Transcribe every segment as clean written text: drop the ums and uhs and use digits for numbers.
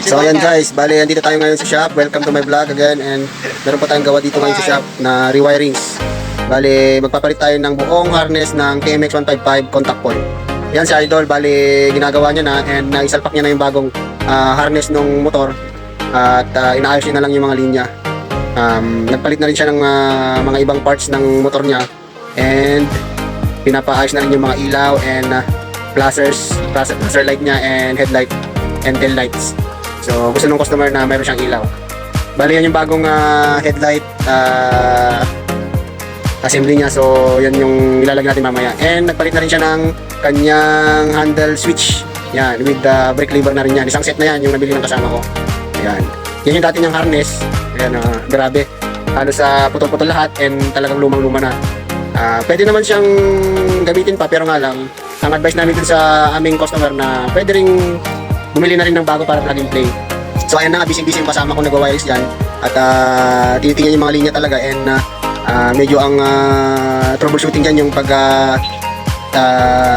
So ayan guys, bali andito tayo ngayon sa shop. Welcome to my vlog again, and meron pa tayong gawa dito ngayon sa shop na rewirings. Bali magpapalit tayo ng buong harness ng TMX155 contact point. Yan si Idol, bali ginagawa niya na, and naisalpak niya na yung bagong harness ng motor, at inaayos niya na lang yung mga linya. Nagpalit na rin siya ng mga ibang parts ng motor niya, and pinapaayos na rin yung mga ilaw and flashers light niya and headlight and tail lights. So gusto ng customer na mayroon siyang ilaw. Bali yan yung bagong headlight assembly niya. So yan yung ilalagay natin mamaya. And nagpalit na rin siya ng kanyang handle switch. Yan, with the brake lever na rin yan. Isang set na yan yung nabili ng kasama ko. Ayan. Yan yung dati niyang harness. Ayan, grabe. Halos putol-putol lahat and talagang lumang-luma na. Pwede naman siyang gamitin pa, pero nga lang ang advice namin dun sa aming customer na pwede ring bumili na rin ng bago para plug and play. So ayan na nga, busy-busy yung kasama ko nag-wires dyan, at tinitingnan yung mga linya talaga, and medyo ang troubleshooting dyan yung pag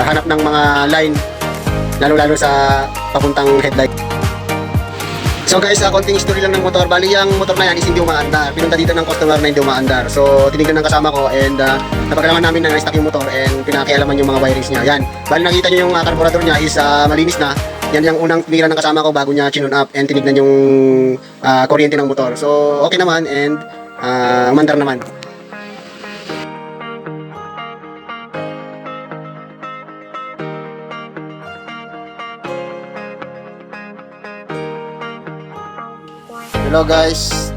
hanap ng mga line, lalo-lalo sa papuntang headlight. So guys, konting history lang ng motor. Bali yung motor na yan is hindi umaandar. Pinunta dito ng customer na hindi umaandar. So tinignan ng kasama ko, and napagalaman namin na na-stock yung motor, and pinakialaman yung mga wirings niya. Yan. Bali nakita nyo yung carburetor niya is malinis na. Yan yung unang tinignan ng kasama ko bago niya chinun up and tinignan yung kuryente ng motor. So okay naman, and umandar naman. Hello guys,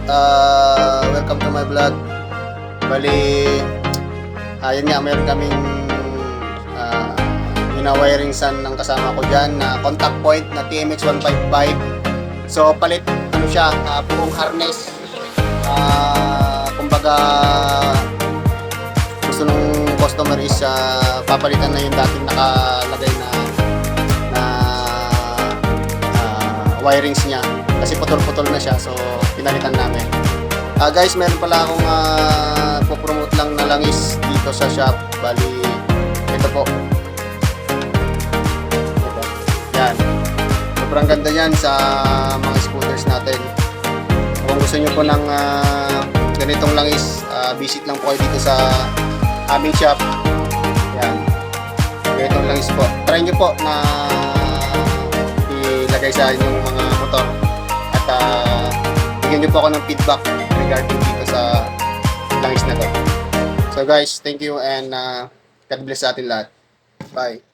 welcome to my vlog. Bali, ayun nga, mayroon kaming winawiringsan ng kasama ko dyan na contact point na TMX155. So palit, ano siya, buong harness. Kumbaga, gusto ng customer is papalitan na yung dating nakalagay na wirings niya, kasi putol-putol na siya. So pinalitan namin. Guys, meron pala akong po-promote lang na langis dito sa shop. Bali, ito po. Ito. Yan. Sobrang ganda yan sa mga scooters natin. Kung gusto nyo po ng ganitong langis, visit lang po kayo dito sa aming shop. Yan. Ganitong langis po. Try nyo po na ilagay sa inyong mga motor, at bigyan nyo po ako ng feedback regarding dito sa langis na to. So guys, thank you, and God bless sa atin lahat. Bye.